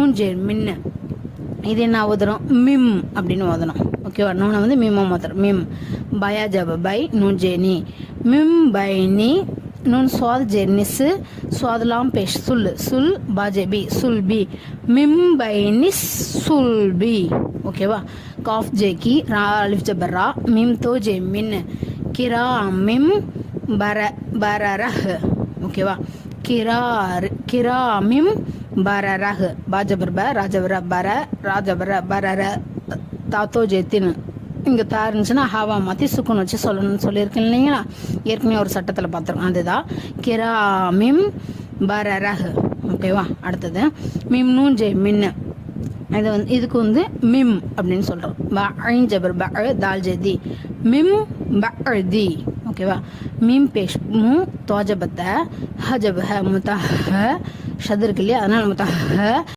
நூஞ்சே மின்னு இது என்ன ஓதுறோம் மிம் அப்படின்னு ஓதணும் ஓகேவா. நூனை வந்து மிம்மா மாத்திரம் மிம். பயா ஜப பை நூஞ்சே நீ மிம் பை நீ நூன் சுவாத் ஜெர்னிஸ் சுவாதலாம் பேஷ் சுல் சுல் Baje B சுல் B மிம் by நிஸ் சுல் B ஓகேவா. காஃப் ஜே கி ரா அலிஃப் ஜபர் ரா மிம் தோ ஜே மின் கிரா மிம் பர பரரஹ் ஓகேவா. கிரா மிம் பரரஹ் பாஜபர் ப ராஜபர பர ராஜபர பரர தாத்தோ ஜெத்தின் இங்கே தா இருந்துச்சுன்னா ஹாவா மாற்றி சுக்குன்னு வச்சு சொல்லணும்னு சொல்லியிருக்கேன் இல்லைங்களா. ஏற்கனவே ஒரு சட்டத்தில் பார்த்துருக்கோம். அதுதான் கிரா மிம் பரரஹ் ஓகேவா. அடுத்தது மிம் நூஞ்சே மின்னு இது வந்து இதுக்கு வந்து மிம் அப்படின்னு சொல்கிறோம். ஐன் ஜபர் ப தால் ஜெதி மிம் பதி ஓகேவா. மிம் பேஷ் மு தோஜபத்த ஹஜப் ஹ முத்தஹ ஷது இருக்கு இல்லையா அதனால் முத்தஹ